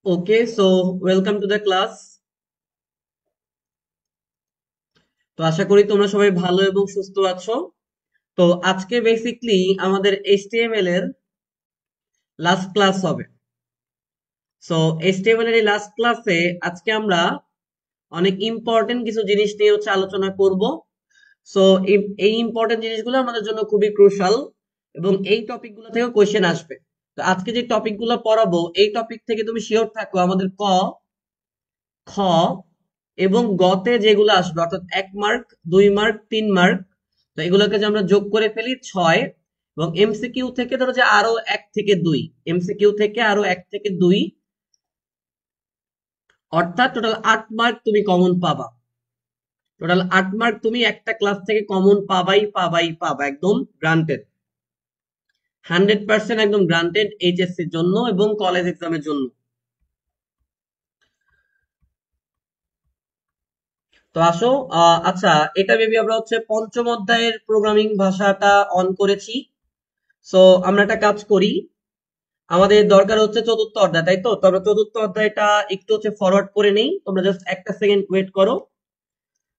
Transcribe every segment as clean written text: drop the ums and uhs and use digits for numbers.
Okay, so welcome to the class. তো আশা করি তোমরা সবাই ভালো এবং সুস্থ আছো। তো আজকে বেসিকলি আমাদের HTML এর লাস্ট ক্লাস হবে। সো HTML এর এই লাস্ট ক্লাসে আজকে আমরা অনেক ইম্পর্টেন্ট কিছু জিনিস নিয়ে আলোচনা করব। সো এই ইম্পর্টেন্ট জিনিসগুলো আমাদের জন্য খুবই ক্রুশাল এবং এই টপিকগুলো থেকে কোশ্চেন আসবে। তো আজকে যে টপিকগুলো পড়াবো এই টপিক থেকে তুমি শিওর থাকো আমাদের খ এবং গতে যেগুলো আসবে অর্থাৎ 1 মার্ক 2 মার্ক 3 মার্ক, তো এগুলোকে যে আমরা যোগ করে ফেলি 6 এবং এমসিকিউ থেকে ধরো যে আরো 1 থেকে 2, এমসিকিউ থেকে আরো 1 থেকে 2, অর্থাৎ টোটাল 8 মার্ক তুমি কমন পাবা। টোটাল 8 মার্ক তুমি একটা ক্লাস থেকে কমন পাবাই পাবাই পাবা, একদম গ্রান্টেড, 100% একদম গ্রান্টেড এইচএসসির জন্য এবং কলেজ এক্সামের জন্য। তো আসো, আচ্ছা, এটা মেবি আমরা হচ্ছে পঞ্চম অধ্যায়ের প্রোগ্রামিং ভাষাটা অন করেছি। সো আমরা একটা কাজ করি, আমাদের দরকার হচ্ছে চতুর্থ অধ্যায়, তাই তো? তো আমরা চতুর্থ অধ্যায়টা একটু হচ্ছে ফরওয়ার্ড করে নেই, তোমরা জাস্ট একটা সেকেন্ড ওয়েট করো।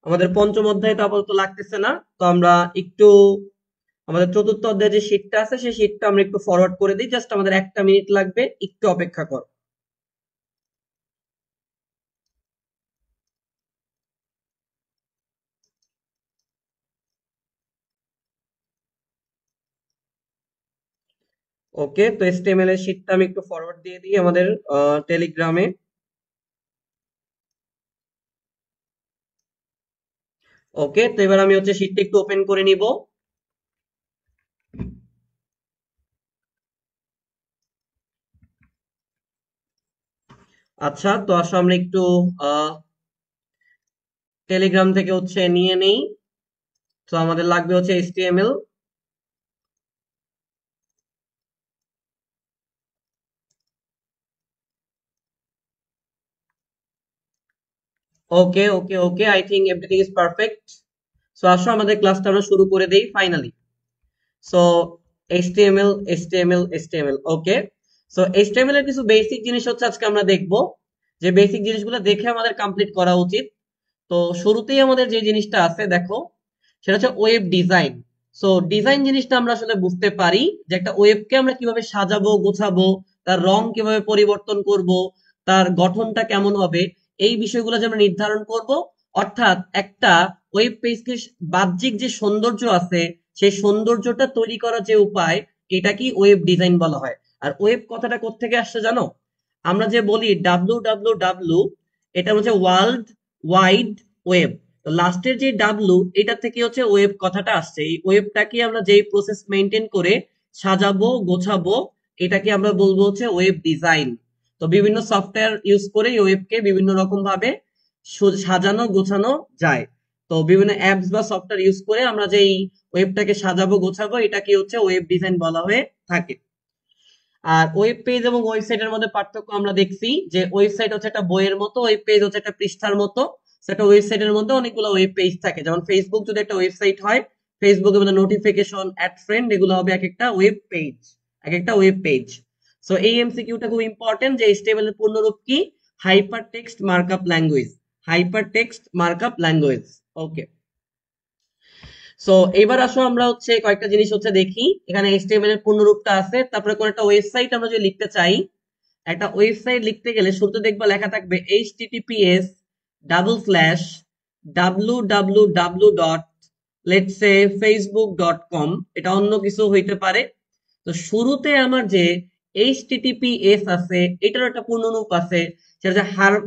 আমাদের পঞ্চম অধ্যায় তো আপাতত লাগতেছে না, তো আমরা একটু আমাদের চতুর্থ অধ্যায়ে যে শীটটা আছে সেই শীটটা আমরা একটু ফরওয়ার্ড করে দিই, জাস্ট আমাদের 1 মিনিট লাগবে, একটু অপেক্ষা করো। ওকে, তো HTML এর শীটটা আমি একটু ফরওয়ার্ড দিয়ে দিই আমাদের টেলিগ্রামে। ওকে, তো এবার আমি হচ্ছে শীটটা একটু ওপেন করে নিব। আচ্ছা, তো আসো আমরা একটু টেলিগ্রাম থেকে হচ্ছে নিয়ে নেই। তো আমাদের লাগবে হচ্ছে HTML। Okay okay okay, I think everything is perfect. So আসো আমাদের ক্লাসটা আমরা শুরু করে দেই finally. So HTML HTML HTML, ওকে। সো HTML এর কিছু বেসিক জিনিস হচ্ছে আজকে আমরা দেখব, যে বেসিক জিনিসগুলো দেখে আমাদের কমপ্লিট করা উচিত। তো শুরুতেই আমাদের যে জিনিসটা আছে দেখো, সেটা হচ্ছে ওয়েব ডিজাইন। সো ডিজাইন জিনিসটা আমরা আসলে বুঝতে পারি যে একটা ওয়েবকে আমরা কিভাবে সাজাবো গোছাবো, তার রং কিভাবে পরিবর্তন করব, তার গঠনটা কেমন হবে, এই বিষয়গুলো যে আমরা নির্ধারণ করব। অর্থাৎ একটা ওয়েব পেজকে বাহ্যিক যে সৌন্দর্য আছে সেই সৌন্দর্যটা তৈরি করার যে উপায়, এটা কি ওয়েব ডিজাইন বলা হয়। আর ওয়েব কথাটা কোত্থেকে আসছে জানো? আমরা যে বলি ডাব্লু, এটা হচ্ছে ওয়ার্ল্ড ওয়াইড ওয়েব। তো লাস্টের যে ডাব্লু, এটা থেকে হচ্ছে ওয়েব কথাটা আসছে। এই ওয়েবটাকে আমরা যেই প্রসেস মেনটেন করে সাজাবো গোছাবো, এটাকে আমরা বলবো হচ্ছে ওয়েব ডিজাইন। তো বিভিন্ন সফটওয়্যার ইউজ করে এই ওয়েবকে বিভিন্ন রকম ভাবে সাজানো গোছানো যায়। তো বিভিন্ন অ্যাপস বা সফটওয়্যার ইউজ করে আমরা যেই ওয়েবটাকে সাজাবো গোছাবো, এটাকে হচ্ছে ওয়েব ডিজাইন বলা হয়ে থাকে। আর ওয়েব পেজ এবং ওয়েবসাইটের মধ্যে পার্থক্য আমরা দেখছি, যে ওয়েবসাইট হচ্ছে একটা বইয়ের মতো, ওয়েব পেজ হচ্ছে একটা পৃষ্ঠার মতো। সেটা ওয়েবসাইটের মধ্যে অনেকগুলো ওয়েব পেজ থাকে, যেমন ফেসবুক যদি একটা ওয়েবসাইট হয়, ফেসবুকের মধ্যে নোটিফিকেশন, অ্যাড ফ্রেন্ড, এগুলো হবে এক একটা ওয়েব পেজ, এক একটা ওয়েব পেজ। সো এই এমসিকিউটা খুব ইম্পর্টেন্ট, যে এইচটিএমএল এর পূর্ণরূপ কি? Hypertext markup language, hypertext markup language. Okay, so এবার আসো আমরা হচ্ছে কয়েকটা জিনিস হচ্ছে দেখি। এখানে এইচটিএমএল এর পূর্ণরূপটা আছে, তারপরে কোন একটা ওয়েবসাইট আমরা যদি লিখতে চাই, একটা ওয়েবসাইট লিখতে গেলে শুরুতে দেখবা লেখা থাকবে https://www. লেটস সে facebook.com, এটা অন্য কিছু হইতে পারে। তো শুরুতে আমার যে HTTPS আছে, এটার একটা পূর্ণরূপ আছে, সেটা হচ্ছে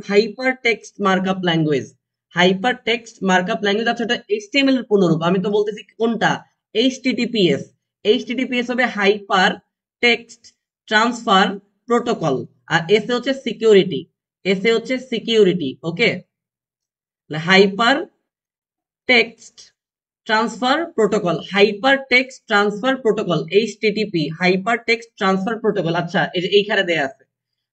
hyper text markup language. Hypertext markup language আছে, এটা HTML এর পূর্ণরূপ। আমি তো বলতেছি কোনটা? HTTPS। HTTPS হবে হাইপার টেক্সট ট্রান্সফার প্রোটোকল, আর এস এ হচ্ছে সিকিউরিটি, এস এ হচ্ছে security. Okay, hypertext transfer protocol, hypertext transfer protocol, HTTP, hypertext transfer protocol. আচ্ছা, এই যে এইখানে দেয়া আছে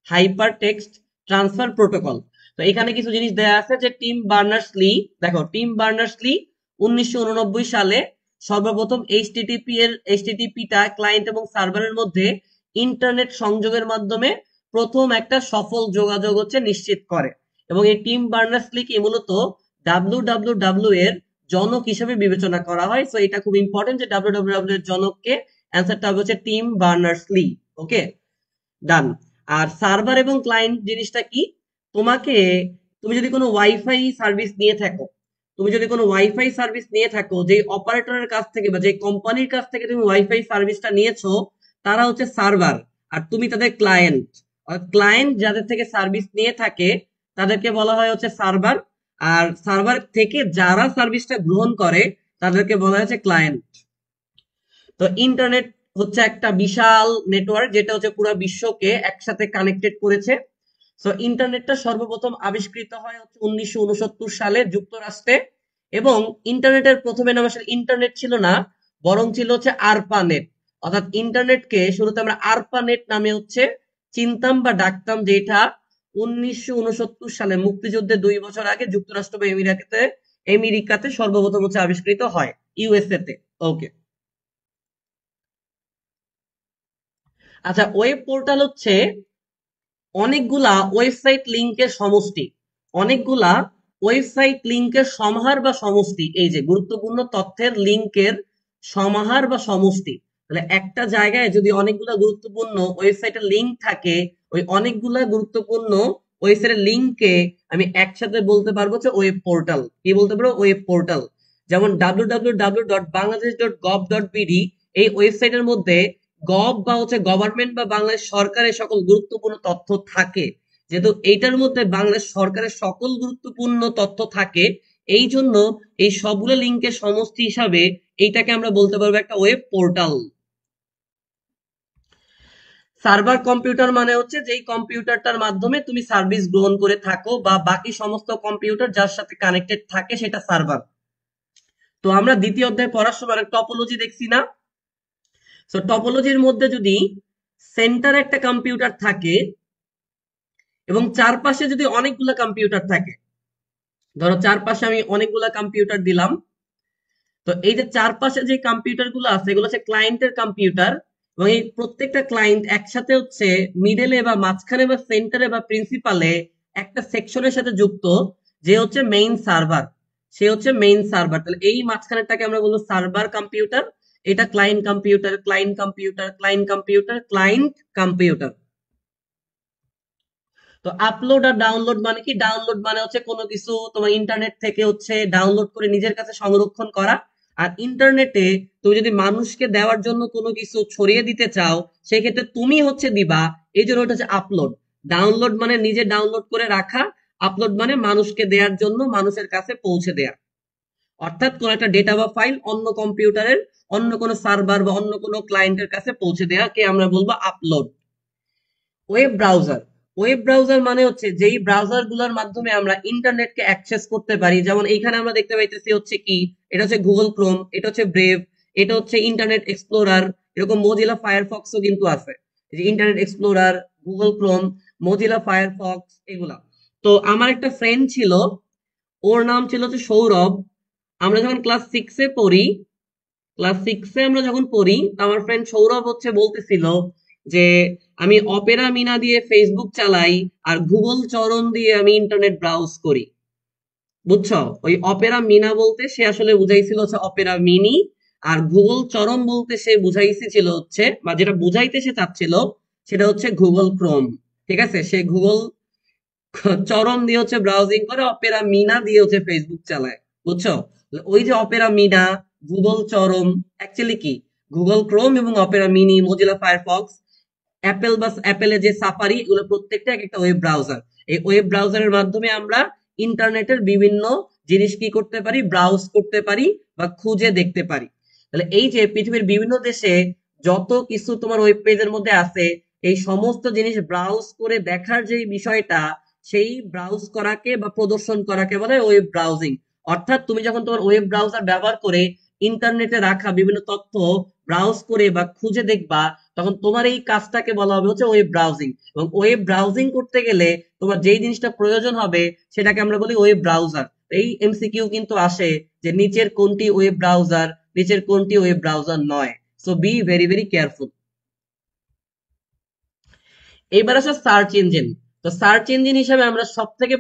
হাইপার টেক্সট ট্রান্সফার প্রোটোকল। তো এখানে কিছু জিনিস দেয়া আছে, যে টিম বার্নার্স লি, দেখো টিম বার্নার্স লি 1989 সালে সর্বপ্রথম এইচটিটিপি টা ক্লায়েন্ট এবং সার্ভারের মধ্যে ইন্টারনেট সংযোগের মাধ্যমে প্রথম একটা সফল যোগাযোগ হচ্ছে নিশ্চিত করে। এবং এই টিম বার্নার্স-লি কে মূলত ডাব্লিউডাব্লিউডাব্লিউ এর জনক হিসেবে বিবেচনা করা হয়। সো এটা খুব ইম্পর্টেন্ট যে ডাব্লিউডাব্লিউডাব্লিউ এর জনককে, অ্যান্সারটা হচ্ছে টিম বার্নার্স-লি। ওকে, ডান। আর সার্ভার এবং ক্লায়েন্ট জিনিসটা কি? তোমাকে, তুমি যদি কোনো ওয়াইফাই সার্ভিস নিয়ে থাকো, যে অপারেটরের কাছ থেকে বা যে কোম্পানির কাছ থেকে তুমি ওয়াইফাই সার্ভিসটা নিয়েছো, তারা হচ্ছে সার্ভার, আর তুমি তাদের ক্লায়েন্ট। আর ক্লায়েন্ট যাদের থেকে সার্ভিস নিয়ে থাকে তাদেরকে বলা হয় হচ্ছে সার্ভার, আর সার্ভার থেকে যারা সার্ভিসটা গ্রহণ করে তাদেরকে বলা হচ্ছে ক্লায়েন্ট। তো ইন্টারনেট হচ্ছে একটা বিশাল নেটওয়ার্ক যেটা হচ্ছে পুরো বিশ্বকে একসাথে কানেক্টেড করেছে। সো ইন্টারনেটটা সর্বপ্রথম আবিষ্কৃত হয় হচ্ছে 1969 সালে যুক্তরাষ্ট্রে। এবং ইন্টারনেটের প্রথমে নাম আসলে ইন্টারনেট ছিল না, বরং ছিল হচ্ছে আরপানেট। অর্থাৎ ইন্টারনেটকে শুরুতে আমরা আরপানেট নামে হচ্ছে চিনতাম বা ডাকতাম, যেটা 1969 সালে মুক্তিযুদ্ধের 2 বছর আগে যুক্তরাষ্ট্র বা আমেরিকাতে সর্বপ্রথম হচ্ছে আবিষ্কৃত হয়, ইউএসএ তে। ওকে, আচ্ছা, ওয়েব পোর্টাল হচ্ছে অনেকগুলা ওয়েবসাইট লিংকের সমষ্টি, অনেকগুলা ওয়েবসাইট লিংকের সমাহার বা সমষ্টি। এই যে গুরুত্বপূর্ণ তথ্যের লিংকের সমাহার বা সমষ্টি। তাহলে একটা জায়গায় যদি অনেকগুলা গুরুত্বপূর্ণ ওয়েবসাইটের লিংক থাকে, ওই অনেকগুলা গুরুত্বপূর্ণ ওয়েবসাইটের লিংককে আমি একসাথে বলতে পারবো যে ওয়েব পোর্টাল। কি বলতে পারবো? Web portal. যেমন www.bangladesh.gov.bd, এই ওয়েবসাইটের মধ্যে গভ বা হচ্ছে গভর্নমেন্ট বা বাংলাদেশ সরকারের সকল গুরুত্বপূর্ণ তথ্য থাকে। যেহেতু এইটার মধ্যে বাংলাদেশ সরকারের সকল গুরুত্বপূর্ণ তথ্য থাকে, এই জন্য এই সবগুলো লিংকের সমষ্টি হিসাবে এইটাকে আমরা বলতে পারবো একটা ওয়েব পোর্টাল। সার্ভার কম্পিউটার মানে হচ্ছে যেই কম্পিউটারটার মাধ্যমে তুমি সার্ভিস গ্রহণ করে থাকো, বা বাকি সমস্ত কম্পিউটার যার সাথে কানেক্টেড থাকে সেটা সার্ভার। তো আমরা দ্বিতীয় অধ্যায় পড়ার সময় টপোলজি দেখছি না? সো টপোলজির মধ্যে যদি সেন্টারে একটা কম্পিউটার থাকে এবং চারপাশে যদি অনেকগুলা কম্পিউটার থাকে, ধরো চারপাশে আমি অনেকগুলা কম্পিউটার দিলাম, তো এই যে চারপাশে যে কম্পিউটার গুলো আছে এগুলো হচ্ছে ক্লায়েন্টের কম্পিউটার। এবং এই প্রত্যেকটা ক্লায়েন্ট একসাথে হচ্ছে মিডলে বা মাঝখানে বা সেন্টারে বা প্রিন্সিপালে একটা সেকশনের সাথে যুক্ত, যে হচ্ছে মেইন সার্ভার। সে হচ্ছে মেইন সার্ভার। তাহলে এই মাঝখানেরটাকে আমরা বলবো সার্ভার কম্পিউটার, এটা client computer, client computer, client computer, client computer. তো আপলোড আর ডাউনলোড মানে কি? ডাউনলোড মানে হচ্ছে কোনো কিছু তোমার ইন্টারনেট থেকে হচ্ছে ডাউনলোড করে নিজের কাছে সংরক্ষণ করা। আর ইন্টারনেটে তুমি যদি মানুষকে দেওয়ার জন্য কোনো কিছু ছড়িয়ে দিতে চাও, সেক্ষেত্রে তুমি হচ্ছে দিবা, এই জন্য ওটা হচ্ছে আপলোড। ডাউনলোড মানে নিজে ডাউনলোড করে রাখা, আপলোড মানে মানুষকে দেওয়ার জন্য মানুষের কাছে পৌঁছে দেয়া। অর্থাৎ কোন একটা ডেটা বা ফাইল অন্য কম্পিউটারের অন্য কোনো সার্ভার বা অন্য কোনো ক্লায়েন্টের কাছে পৌঁছে দেওয়াকে আমরা বলবো upload. Web browser, web browser মানে হচ্ছে যেই ব্রাউজার গুলোর মাধ্যমে আমরা ইন্টারনেটকে অ্যাক্সেস করতে পারি। যেমন এইখানে আমরা দেখতে পাইতেছি হচ্ছে কি, এটা হচ্ছে গুগল ক্রোম, এটা হচ্ছে ব্রেভ, এটা হচ্ছে ইন্টারনেট এক্সপ্লোরার, এরকম মজিলা ফায়ারফক্সও কিন্তু আছে। এই যে internet explorer, Google Chrome, Mozilla Firefox, এগুলা। তো আমার একটা ফ্রেন্ড ছিল, ওর নাম ছিল হচ্ছে সৌরভ। আমরা যখন ক্লাস সিক্সে আমরা যখন পড়ি, আমার ফ্রেন্ড সৌরভ হচ্ছে বলতেছিল যে আমি অপেরা মিনা দিয়ে ফেসবুক চালাই, আর গুগল চরণ দিয়ে আমি ইন্টারনেট ব্রাউজ করি। বুঝছো? ওই অপেরা মিনা বলতে সে আসলে বুঝাইছিল হচ্ছে অপেরা মিনি, আর গুগল চরম বলতে সে বুঝাইছিল হচ্ছে, বা যেটা বুঝাইতে সে চাচ্ছিল সেটা হচ্ছে গুগল ক্রোম। ঠিক আছে, সে গুগল চরম দিয়ে হচ্ছে ব্রাউজিং করে, অপেরা মিনা দিয়ে হচ্ছে ফেসবুক চালায়। বুঝছো? ওই যে অপেরা মিনা, গুগল চরম, অ্যাকচুয়ালি কি গুগল ক্রোম এবং অপেরা মিনি, মজিলা ফায়ারফক্স, অ্যাপেলের যে সাফারি, এগুলো প্রত্যেকটা এক একটা ওয়েব ব্রাউজার। এই ওয়েব ব্রাউজারের মাধ্যমে আমরা ইন্টারনেটের বিভিন্ন জিনিস কি করতে পারি? ব্রাউজ করতে পারি বা খুঁজে দেখতে পারি। তাহলে এই যে পৃথিবীর বিভিন্ন দেশে যত কিছু তোমার ওয়েব পেজের মধ্যে আছে, এই সমস্ত জিনিস ব্রাউজ করে দেখার যে বিষয়টা, সেই ব্রাউজ করাকে বা প্রদর্শন করাকে বলে ওয়েব ব্রাউজিং। অর্থাৎ তুমি যখন তোমার ওয়েব ব্রাউজার ব্যবহার করে ইন্টারনেটে রাখা বিভিন্ন তথ্য ব্রাউজ করে বা খুঁজে দেখবা, তখন তোমার এই কাজটাকে বলা হবে হচ্ছে ওয়েব ব্রাউজিং। এবং ওয়েব ব্রাউজিং করতে গেলে তোমার যেই জিনিসটা প্রয়োজন হবে সেটাকে আমরা বলি ওয়েব ব্রাউজার। এই এমসিকিউ কিন্তু আসে যে নিচের কোনটি ওয়েব ব্রাউজার, নিচের কোনটি ওয়েব ব্রাউজার নয়। So be very very careful. এবার আসো সার্চ ইঞ্জিন। তো সার্চ ইঞ্জিন হিসেবে আমরা সব থেকে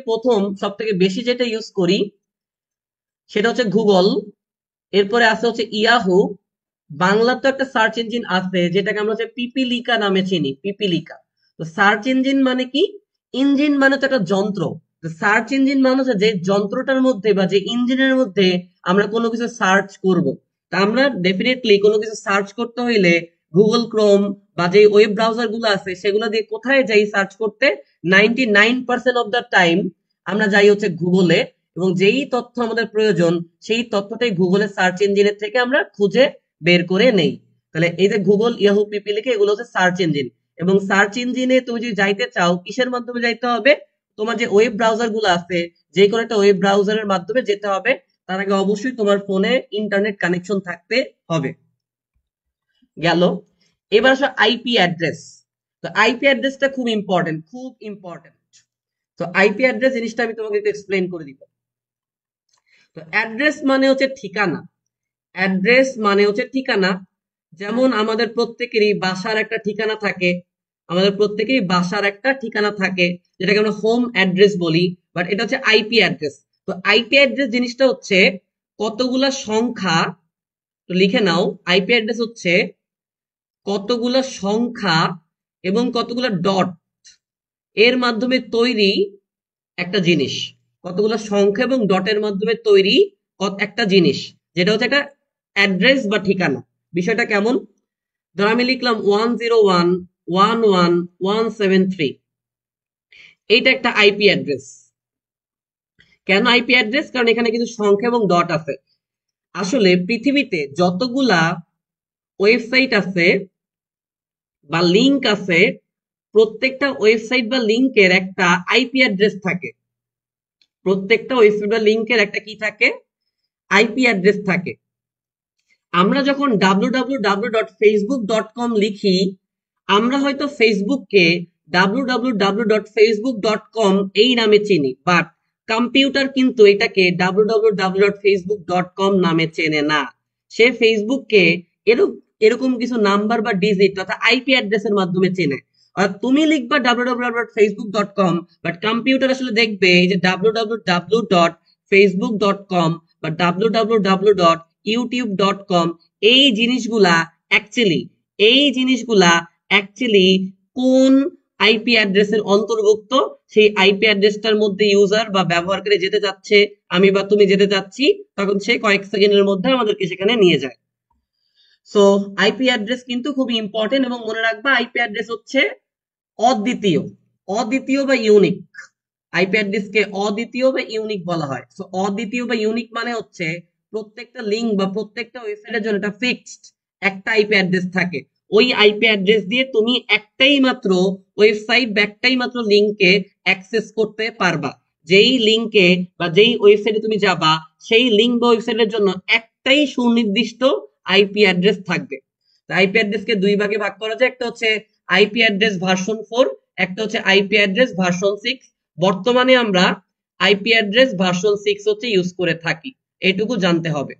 বেশি যেটা ইউজ করি সেটা হচ্ছে গুগল, এরপরে আছে হচ্ছে ইয়াহু। বাংলা তো একটা সার্চ ইঞ্জিন আছে যেটাকে আমরা হচ্ছে পিপিলিকা নামে চিনি, পিপিলিকা। তো সার্চ ইঞ্জিন মানে কি? ইঞ্জিন মানে তো একটা যন্ত্র। তো সার্চ ইঞ্জিন মানে হচ্ছে যে যন্ত্রটার মধ্যে বা যে ইঞ্জিনের মধ্যে আমরা কোনো কিছু সার্চ করব। তা আমরা ডেফিনেটলি কোনো কিছু সার্চ করতে হইলে গুগল ক্রোম বা যে ওয়েব ব্রাউজার গুলো আছে সেগুলো দিয়ে কোথায় যাই সার্চ করতে? 99% অফ দ্য টাইম আমরা যাই হচ্ছে গুগলে, এবং যেই তথ্য আমাদের প্রয়োজন সেই তথ্যটাই গুগলের সার্চ ইঞ্জিনের থেকে আমরা খুঁজে বের করে নেই। তাহলে এই যে গুগল, ইয়াহু, পিপিলিকা এগুলো হচ্ছে সার্চ ইঞ্জিন। এবং সার্চ ইঞ্জিনে তুমি যদি যাইতে চাও কিসের মাধ্যমে যাইতে হবে? তোমার যে ওয়েব ব্রাউজার গুলো আছে যে কোনো একটা ওয়েব ব্রাউজারের মাধ্যমে যেতে হবে। তার আগে অবশ্যই তোমার ফোনে ইন্টারনেট কানেকশন থাকতে হবে। গেল। এবার আসো আইপি অ্যাড্রেস। তো আইপি অ্যাড্রেসটা খুব ইম্পর্টেন্ট, খুব ইম্পর্টেন্ট। তো আইপি অ্যাড্রেস জিনিসটা আমি তোমাকে একটু এক্সপ্লেন করে দিব। তো অ্যাড্রেস মানে হচ্ছে ঠিকানা। অ্যাড্রেস মানে হচ্ছে ঠিকানা। যেমন আমাদের প্রত্যেকেরই বাসার একটা ঠিকানা থাকে, আমাদের প্রত্যেকেরই বাসার একটা ঠিকানা থাকে, যেটাকে আমরা হোম অ্যাড্রেস বলি। বাট এটা হচ্ছে আইপি অ্যাড্রেস। তো আইপি অ্যাড্রেস জিনিসটা হচ্ছে কতগুলা সংখ্যা। তো লিখে নাও, আইপি অ্যাড্রেস হচ্ছে কতগুলা সংখ্যা এবং কতগুলা ডট এর মাধ্যমে তৈরি একটা জিনিস। কতগুলো সংখ্যা এবং ডটের মাধ্যমে তৈরি একটা জিনিস, যেটা হচ্ছে একটা অ্যাড্রেস বা ঠিকানা। বিষয়টা কেমন? ধর আমি লিখলাম 101.111.173, এইটা একটা আইপি অ্যাড্রেস। কেন আইপি অ্যাড্রেস? কারণ এখানে কিছু সংখ্যা এবং ডট আছে। আসলে পৃথিবীতে যতগুলা ওয়েবসাইট আছে বা লিংক আছে, প্রত্যেকটা ওয়েবসাইট বা লিংকের একটা আইপি অ্যাড্রেস থাকে। প্রত্যেকটা ওয়েবসাইট বা লিংকের একটা কি থাকে? আইপি অ্যাড্রেস থাকে। আমরা যখন www.facebook.com লিখি, আমরা হয়তো ফেসবুককে www.facebook.com এই নামে চিনি, বাট কম্পিউটার কিন্তু এটাকে www.facebook.com নামে চেনে না। সে ফেসবুককে এরকম কিছু নাম্বার বা ডিজিট অর্থাৎ আইপি অ্যাড্রেসের মাধ্যমে চেনে। আর তুমি লিখবা www.facebook.com, বাট কম্পিউটার আসলে দেখবে এই যে www.facebook.com বা www.youtube.com, এই জিনিসগুলা অ্যাকচুয়ালি এই জিনিসগুলা অ্যাকচুয়ালি কোন আইপি অ্যাড্রেসের অন্তর্ভুক্ত? সেই আইপি অ্যাড্রেসটার মধ্যে ইউজার বা ব্যবহারকারী যেতে যাচ্ছে, আমি বা তুমি যেতে যাচ্ছি, তখন সে কয়েক সেকেন্ডের মধ্যে আমাদেরকে সেখানে নিয়ে যায়। সো আইপি অ্যাড্রেস কিন্তু খুবই ইম্পর্টেন্ট, এবং মনে রাখবা আইপি অ্যাড্রেস হচ্ছে অদ্বিতীয়, অদ্বিতীয় বা ইউনিক। আইপি অ্যাড্রেসকে অদ্বিতীয় বা ইউনিক বলা হয়। সো অদ্বিতীয় বা ইউনিক মানে হচ্ছে প্রত্যেকটা লিঙ্ক বা প্রত্যেকটা ওয়েবসাইটের জন্য একটা ফিক্সড একটা আইপি অ্যাড্রেস থাকে। ওই আইপি অ্যাড্রেস দিয়ে তুমি একটাই মাত্র ওয়েবসাইট বা একটাই মাত্র লিঙ্কে অ্যাক্সেস করতে পারবা। যেই লিঙ্কে বা যেই ওয়েবসাইটে তুমি যাবা সেই লিঙ্ক বা ওয়েবসাইটের জন্য একটাই সুনির্দিষ্ট আইপি অ্যাড্রেস থাকবে। আইপি অ্যাড্রেসকে দুই ভাগে ভাগ করা যায়, একটা হচ্ছে আইপি অ্যাড্রেস ভার্সন 4, একটা হচ্ছে আইপি অ্যাড্রেস ভার্সন 6। বর্তমানে আমরা আইপি অ্যাড্রেস ভার্সন 6 হচ্ছে ইউজ করে থাকি, এটুকু জানতে হবে।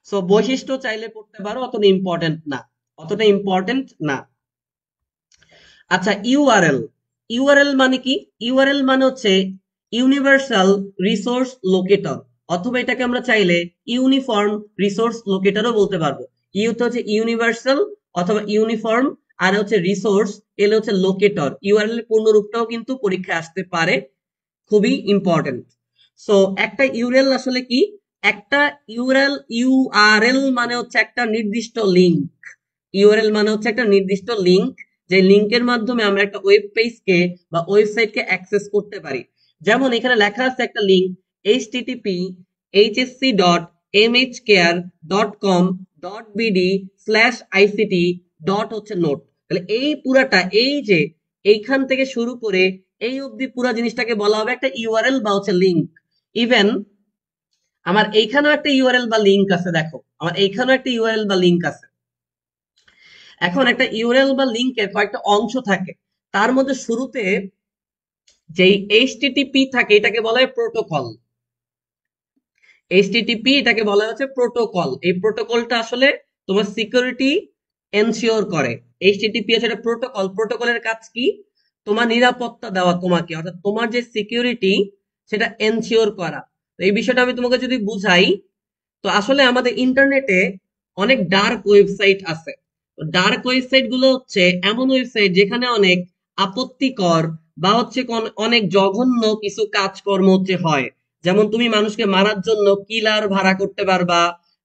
সো বৈশিষ্ট্য চাইলে পড়তে পারো, অতটা ইম্পর্টেন্ট না, অতটা ইম্পর্টেন্ট না। আচ্ছা, ইউআরএল। ইউআরএল মানে কি? ইউআরএল মানে হচ্ছে ইউনিভার্সাল রিসোর্স লোকেটর, অথবা এটাকে আমরা চাইলে ইউনিফর্ম রিসোর্স লোকেটরও বলতে পারবো। ইউ তো হচ্ছে ইউনিভার্সাল অথবা ইউনিফর্ম, আর হচ্ছে রিসোর্স, এল হচ্ছে লোকেটর। ইউআরএল এর পূর্ণরূপটাও কিন্তু পরীক্ষায় আসতে পারে, খুবই ইম্পর্টেন্ট। সো একটা ইউআরএল আসলে কি? একটা ইউআরএল মানে হচ্ছে একটা নির্দিষ্ট লিঙ্ক। ইউআরএল মানে হচ্ছে একটা নির্দিষ্ট লিঙ্ক, যে লিঙ্কের মাধ্যমে আমরা একটা ওয়েব পেজকে বা ওয়েবসাইটকে অ্যাক্সেস করতে পারি। যেমন এখানে লেখা আছে একটা লিঙ্ক, http://hsc.mhcare.com.bd/ict. হচ্ছে নোট। তাহলে এই পুরাটা, এই যে এইখান থেকে শুরু করে এই অবধি পুরো জিনিসটাকে বলা হবে একটা ইউআরএল বা হচ্ছে লিঙ্ক। ইভেন আমার এইখানেও একটা ইউআরএল বা লিঙ্ক আছে, দেখো আমার এইখানেও একটা ইউআরএল বা লিঙ্ক আছে। এখন একটা ইউআরএল বা লিঙ্কের কয়েকটা অংশ থাকে, তার মধ্যে শুরুতে যেই এইচটিটিপি থাকে এটাকে বলা হয় প্রোটোকল। এইচটিটিপি এটাকে বলা হচ্ছে প্রোটোকল। এই প্রোটোকলটা আসলে তোমার সিকিউরিটি এনশিওর করে। এইচটিটিপি হচ্ছে একটা প্রোটোকল। প্রোটোকলের কাজ কি? তোমার নিরাপত্তা দেওয়া তোমাকে, অর্থাৎ তোমার যে সিকিউরিটি সেটা এনশিওর করা। তো এই বিষয়টা আমি তোমাকে যদি বুঝাই, তো আসলে আমাদের ইন্টারনেটে অনেক ডার্ক ওয়েবসাইট আছে। ডার্ক ওয়েবসাইট গুলো হচ্ছে এমন ওয়েবসাইট যেখানে অনেক আপত্তিকর বা হচ্ছে অনেক জঘন্য কিছু কাজকর্ম হচ্ছে হয়। যেমন তুমি মানুষকে মারার জন্য কিলার ভাড়া করতে পারবা,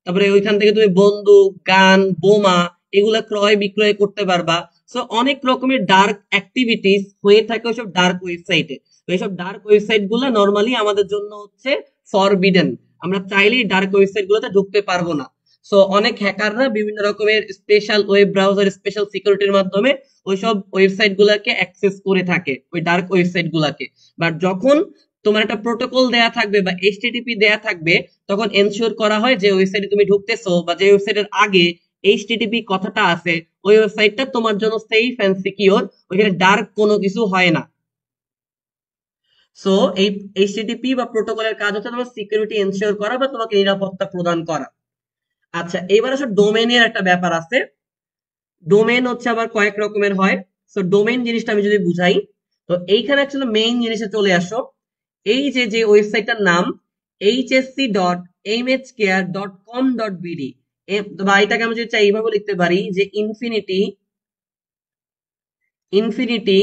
তারপরে ওইখান থেকে তুমি বন্দুক, গান, বোমা এগুলা ক্রয় বিক্রয় করতে পারবা। সো অনেক রকমের ডার্ক অ্যাক্টিভিটিস হয়ে থাকে ওইসব ডার্ক ওয়েবসাইটে। তো এইসব ডার্ক ওয়েবসাইট গুলা নর্মালি আমাদের জন্য হচ্ছে ফরবিডেন। আমরা চাইলেই ডার্ক ওয়েবসাইট গুলোতে ঢুকতে পারবো না। সো অনেক হ্যাকাররা বিভিন্ন রকমের স্পেশাল ওয়েব ব্রাউজার, স্পেশাল সিকিউরিটির মাধ্যমে ওইসব ওয়েবসাইট গুলাকে অ্যাক্সেস করে থাকে, ওই ডার্ক ওয়েবসাইট গুলাকে। বাট যখন তোমার একটা প্রোটোকল দেয়া থাকবে বা এইচটিটিপি দেয়া থাকবে, তখন এনশিওর করা হয় যে ওয়েবসাইটে তুমি ঢুকতেছো বা যে ওয়েবসাইটের আগে এইচটিটিপি কথাটা আছে, ওই ওয়েবসাইটটা তোমার জন্য সেফ এন্ড সিকিউর, ওইখানে ডার্ক কোনো কিছু হয় না। সো এই এইচটিটিপি বা প্রোটোকলের কাজ হচ্ছে তোমার সিকিউরিটি এনশিওর করা বা তোমাকে নিরাপত্তা প্রদান করা। আচ্ছা, এবার আসলে ডোমেনের একটা ব্যাপার আছে। ডোমেন হচ্ছে আবার কয়েক রকমের হয়। সো ডোমেন জিনিসটা আমি যদি বুঝাই, তো এইখানে অ্যাকচুয়ালি মেইন জিনিসে চলে আসো। এই যে যে ওয়েবসাইটটার নাম hsc.mhcare.com.bd, বা এটাকে আমি যদি চাই এইভাবে লিখতে পারি যে ইনফিনিটি ইনফিনিটি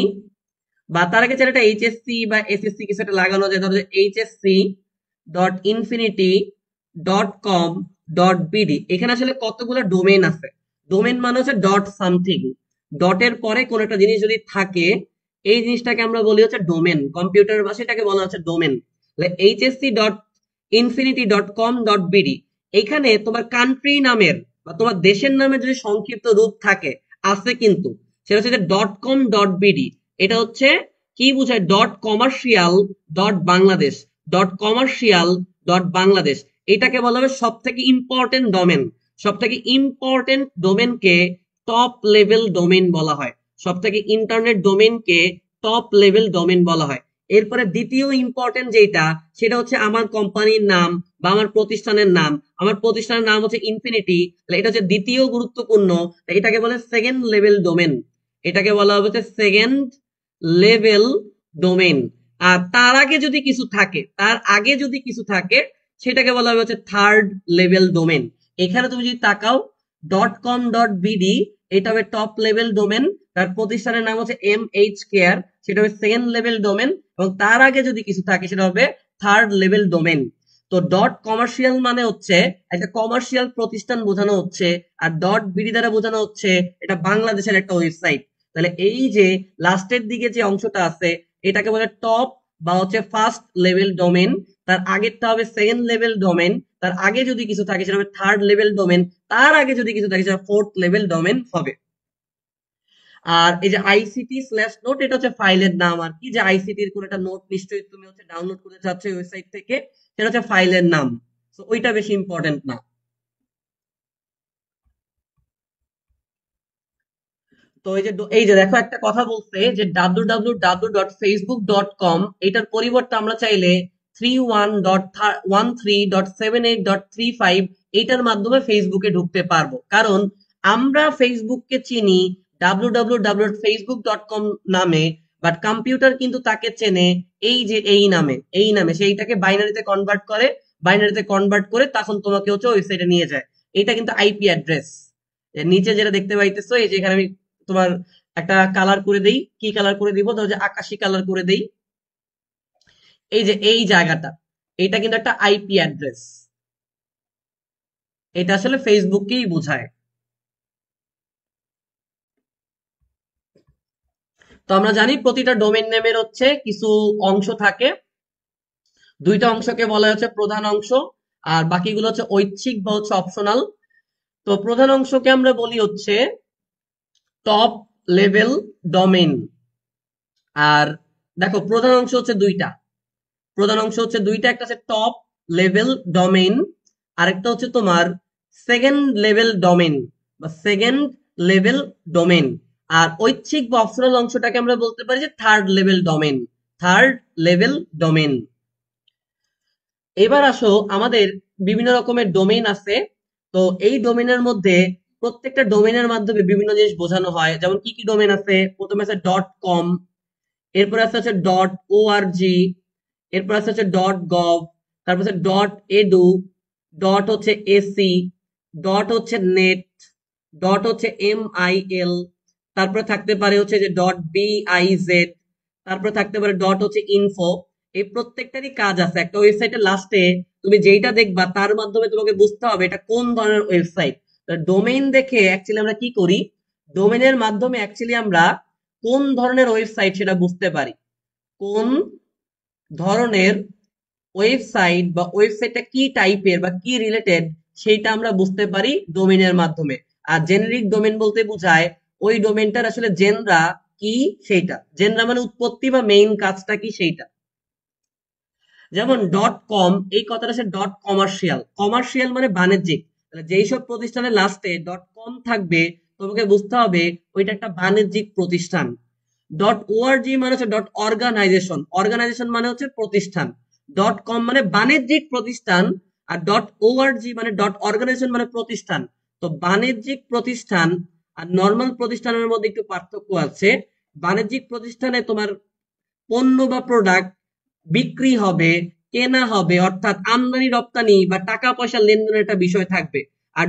বা তার আগে চাইলে এটা এইচএসসি বা এসএসসি কিছু একটা লাগানো যায়, ধরো hsc.infinity.com.bd। এখানে আসলে কতগুলো ডোমেন আছে। ডোমেন মানে হচ্ছে ডট সামথিং, ডটের পরে কোন একটা জিনিস যদি থাকে, এই জিনিসটাকে আমরা বলি হচ্ছে ডোমেন। কম্পিউটার ভাষায় এটাকে বলা হচ্ছে ডোমেন। hsc.infinity.com.bd, এখানে তোমার কান্ট্রি নামের বা তোমার দেশের নামের যদি সংক্ষিপ্ত রূপ থাকে, আছে কিন্তু, সেটা হচ্ছে ডট কম ডট বিডি। এটা হচ্ছে কি বোঝায়? Dot commercial dot Bangladesh, dot commercial dot Bangladesh. এটাকে বলা হবে সব থেকে ইম্পর্টেন্ট ডোমেন। সব থেকে ইম্পর্টেন্ট ডোমেনকে টপ লেভেল ডোমেন বলা হয়। সব থেকে ইন্টারনেট ডোমেনকে টপ লেভেল ডোমেন বলা হয়। এরপরে দ্বিতীয় ইম্পর্টেন্ট যেটা, সেটা হচ্ছে আমার কোম্পানির নাম বা আমার প্রতিষ্ঠানের নাম। আমার প্রতিষ্ঠানের নাম হচ্ছে ইনফিনিটি, এটা হচ্ছে দ্বিতীয় গুরুত্বপূর্ণ। এটাকে বলে সেকেন্ড লেভেল ডোমেন। এটাকে বলা হচ্ছে সেকেন্ড লেভেল ডোমেন। আর তার আগে যদি কিছু থাকে, তার আগে যদি কিছু থাকে, সেটাকে বলা হবে হচ্ছে থার্ড লেভেল ডোমেন। এখানে তুমি যদি তাকাও, ডট কম ডট বিডি, এটা হবে টপ লেভেল ডোমেন। তার প্রতিষ্ঠানের নাম হচ্ছে এইচ কেয়ার, সেটা হবে সেকেন্ড লেভেল ডোমেন। এবং তার আগে যদি কিছু থাকে, সেটা হবে থার্ড লেভেল ডোমেন। তো ডট কমার্শিয়াল মানে হচ্ছে একটা কমার্শিয়াল প্রতিষ্ঠান বোঝানো হচ্ছে, আর ডট বিডি দ্বারা বোঝানো হচ্ছে এটা বাংলাদেশের একটা ওয়েবসাইট। তাহলে এই যে লাস্টের দিকে যে অংশটা আছে, এটাকে বলে টপ বা হচ্ছে ফার্স্ট লেভেল ডোমেন। তার আগেরটা হবে সেকেন্ড লেভেল ডোমেন। তার আগে যদি কিছু থাকে সেটা হবে থার্ড লেভেল ডোমেন। তার আগে যদি কিছু থাকে সেটা ফোর্থ লেভেল ডোমেন হবে। আর এই যে আইসিটি স্ল্যাশ নোট, এটা হচ্ছে ফাইলের নাম আর কি। যে আইসিটির কোন একটা নোট নিশ্চয়ই তুমি হচ্ছে ডাউনলোড করতে চাচ্ছ ওয়েবসাইট থেকে, সেটা হচ্ছে ফাইলের নাম। তো ওইটা বেশি ইম্পর্টেন্ট না। তো এই যে দেখো একটা কথা বলছে যে www.facebook.com, এটার পরিবর্তে আমরা চাইলে 31.13.78.35 এইটার মাধ্যমে ফেসবুকে ঢুকতে পারবো। কারণ আমরা ফেসবুককে চিনি www.facebook.com নামে, বাট কম্পিউটার কিন্তু তাকে চেনে এই যে এই নামে সেইটাকে বাইনারিতে কনভার্ট করে। বাইনারিতে কনভার্ট করে তখন তোমাকে হচ্ছে ওয়েবসাইটে নিয়ে যায়। এটা কিন্তু আইপি অ্যাড্রেস। নিচে যেটা দেখতে পাইতেছো, এই যে এখানে আমি তোমার একটা কালার করে দেই। কি কালার করে দিব? ধরো যে আকাশি কালার করে দেই। এই যে এই জায়গাটা, এটা কিন্তু একটা আইপি অ্যাড্রেস। এটা আসলে ফেসবুককেই বোঝায়। তো আমরা জানি প্রতিটা ডোমেন নেমের হচ্ছে কিছু অংশ থাকে। দুইটা অংশকে বলা হচ্ছে প্রধান অংশ, আর বাকিগুলো হচ্ছে ঐচ্ছিক বা হচ্ছে অপশনাল। তো প্রধান অংশকে আমরা বলি হচ্ছে টপ লেভেল ডোমেন। আর দেখো প্রধান অংশ হচ্ছে দুইটা। প্রধান অংশ হচ্ছে দুইটা, একটা হচ্ছে টপ লেভেল ডোমেইন, আরেকটা হচ্ছে তোমার সেকেন্ড লেভেল ডোমেইন বা সেকেন্ড লেভেল ডোমেইন। আর ঐচ্ছিক বা অপশনাল অংশটাকে আমরা বলতে পারি যে third level domain. Third level domain. এবার আসো, আমাদের বিভিন্ন রকমের ডোমেইন আছে। তো এই ডোমেইনের মধ্যে প্রত্যেকটা ডোমেনের মাধ্যমে বিভিন্ন জিনিস বোঝানো হয়। যেমন কি কি ডোমেন আছে? প্রথমে আছে .com, এরপর আছে হচ্ছে .org, এরপর আছে হচ্ছে .gov, তারপর আছে .edu, ডট হচ্ছে এসি, ডট হচ্ছে নেট, ডট হচ্ছে MIL, তারপরে থাকতে পারে হচ্ছে যে .biz, তারপরে থাকতে পারে ডট হচ্ছে ইনফো। এই প্রত্যেকটারই কাজ আছে। একটা ওয়েবসাইটের লাস্টে তুমি যেইটা দেখবা তার মাধ্যমে তোমাকে বুঝতে হবে এটা কোন ধরনের ওয়েবসাইট। ডোমেইন দেখে অ্যাকচুয়ালি আমরা কি করি, ডোমেনের মাধ্যমে অ্যাকচুয়ালি আমরা কোন ধরনের ওয়েবসাইট সেটা বুঝতে পারি। কোন ধরনের ওয়েবসাইট বা ওয়েবসাইটটা কি টাইপের বা কি রিলেটেড সেইটা আমরা বুঝতে পারি ডোমেনের মাধ্যমে। আর জেনেরিক ডোমেন বলতে বোঝায় ওই ডোমেনটার আসলে জেনরা কি সেইটা, জেনরা মানে উৎপত্তি বা মেইন কাজটা কি সেইটা। যেমন .com, এই কথাটা সে .কমার্শিয়াল, কমার্শিয়াল মানে বাণিজ্যিক। তাহলে যেই সব প্রতিষ্ঠানের লাস্টে .com থাকবে তোমাকে বুঝতে হবে ওইটা একটা বাণিজ্যিক প্রতিষ্ঠান। .org মানে হচ্ছে অর্গানাইজেশন, অর্গানাইজেশন মানে হচ্ছে প্রতিষ্ঠান। .com মানে বাণিজ্যিক প্রতিষ্ঠান, আর .org মানে অর্গানাইজেশন মানে প্রতিষ্ঠান। তো বাণিজ্যিক প্রতিষ্ঠান আর নর্মাল প্রতিষ্ঠানের মধ্যে একটু পার্থক্য আছে। বাণিজ্যিক প্রতিষ্ঠানে তোমার পণ্য বা প্রোডাক্ট বিক্রি হবে, কেনা হবে, অর্থাৎ আমদানি রপ্তানি বা টাকা পয়সা লেনদেনের একটা বিষয় থাকবে। আর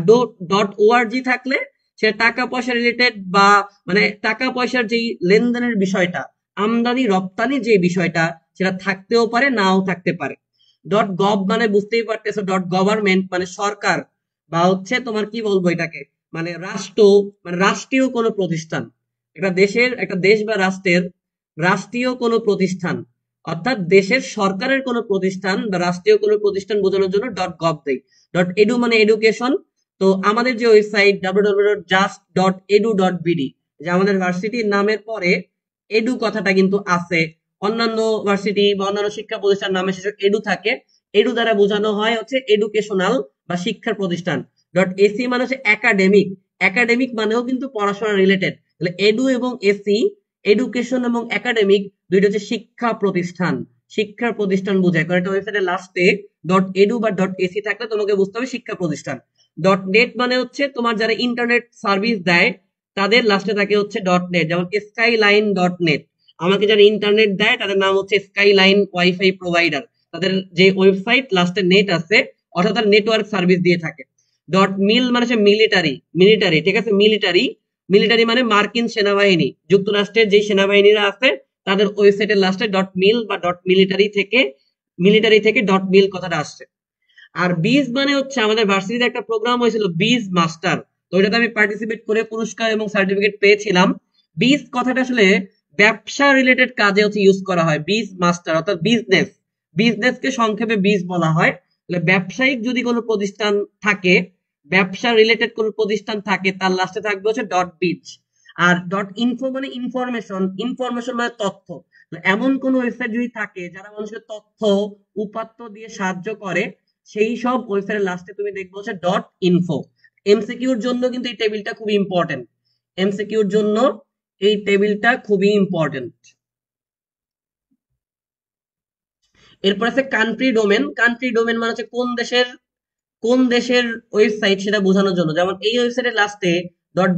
.org থাকলে সেটা টাকা পয়সা রিলেটেড বা মানে টাকা পয়সার যেই লেনদেনের বিষয়টা, আমদানি রপ্তানি যে বিষয়টা সেটা থাকতেও পারে নাও থাকতে পারে। .gov মানে বুঝতেই পারতেছো, গভর্নমেন্ট মানে সরকার বা হচ্ছে তোমার কি বলবো এটাকে, মানে রাষ্ট্র, মানে রাষ্ট্রীয় কোনো প্রতিষ্ঠান। একটা দেশের, একটা দেশ বা রাষ্ট্রের রাষ্ট্রীয় কোনো প্রতিষ্ঠান, অর্থাৎ দেশের সরকারের কোনো প্রতিষ্ঠান বা রাষ্ট্রীয় কোনো প্রতিষ্ঠান বোঝানোর জন্য .gov দেই। .edu মানে এডুকেশন। তো আমাদের যে ওয়েবসাইট www.just.edu.bd, যে আমাদের ভার্সিটির নামের পরে এডু কথাটা কিন্তু আছে। অন্যান্য ভার্সিটি বা অন্যান্য শিক্ষা প্রতিষ্ঠান নামে শেষে এডু থাকে। এডু দ্বারা বোঝানো হয় হচ্ছে এডুকেশনাল বা শিক্ষার প্রতিষ্ঠান। .ac মানে হচ্ছে একাডেমিক, একাডেমিক মানেও কিন্তু পড়াশোনা রিলেটেড। তাহলে এডু এবং এসি, এডুকেশন এবং একাডেমিক, দুইটা হচ্ছে শিক্ষা প্রতিষ্ঠান, শিক্ষার প্রতিষ্ঠান বোঝায়। কারণ একটা ওয়েবসাইটের লাস্টে .edu বা .ac থাকলে তোমাকে বুঝতে হবে শিক্ষা প্রতিষ্ঠান। .net মানে হচ্ছে তোমার যারা ইন্টারনেট সার্ভিস দেয় তাদের লাস্টে থাকে হচ্ছে .net, যেমন skyline.net, আমাকে যারা ইন্টারনেট দেয় তাদের নাম হচ্ছে স্কাইলাইন ওয়াইফাই প্রোভাইডার, তাদের যে ওয়েবসাইট লাস্টে নেট আছে অর্থাৎ তারা নেটওয়ার্ক সার্ভিস দিয়ে থাকে। .mil মানে হচ্ছে মিলিটারি, মিলিটারি ঠিক আছে, মিলিটারি, মিলিটারি মানে মার্কিন সেনাবাহিনী, যুক্তরাষ্ট্রের যে সেনাবাহিনীরা আছে তাদের ওয়েবসাইটের লাস্টে .mil বা .military থেকে, মিলিটারি থেকে .mil কথাটা আসছে। আর বিজ মানে হচ্ছে আমাদের ভার্সিটিতে একটা প্রোগ্রাম হয়েছিল বিজ মাস্টার, তো ওইটাতে আমি পার্টিসিপেট করে পুরস্কার এবং সার্টিফিকেট পেয়েছিলাম। বিজ কথাটা আসলে ব্যবসা রিলেটেড কাজে হচ্ছে ইউজ করা হয়, বিজ মাস্টার অর্থাৎ বিজনেস, বিজনেসকে সংক্ষেপে বিজ বলা হয়। তাহলে ব্যবসায়িক যদি কোনো প্রতিষ্ঠান থাকে, ব্যবসা রিলেটেড কোনো প্রতিষ্ঠান থাকে তার লাস্টে থাকবে হচ্ছে .biz। আর .info মানে ইনফরমেশন, ইনফরমেশন মানে তথ্য। এমন কোন ওয়েবসাইট যদি থাকে যারা মানুষের তথ্য উপাত্ত দিয়ে সাহায্য করে, সেই সব ওয়েবসাইটের লাস্টে তুমি দেখবে হচ্ছে .info। এমসিকিউর জন্য কিন্তু এই টেবিলটা খুবই ইম্পর্টেন্ট, এমসিকিউর জন্য এই টেবিলটা খুবই ইম্পর্টেন্ট। এরপর আছে কান্ট্রি ডোমেন, কান্ট্রি ডোমেন মানে হচ্ছে কোন দেশের ওয়েবসাইট সেটা বোঝানোর জন্য। যেমন এই ওয়েবসাইটের লাস্টে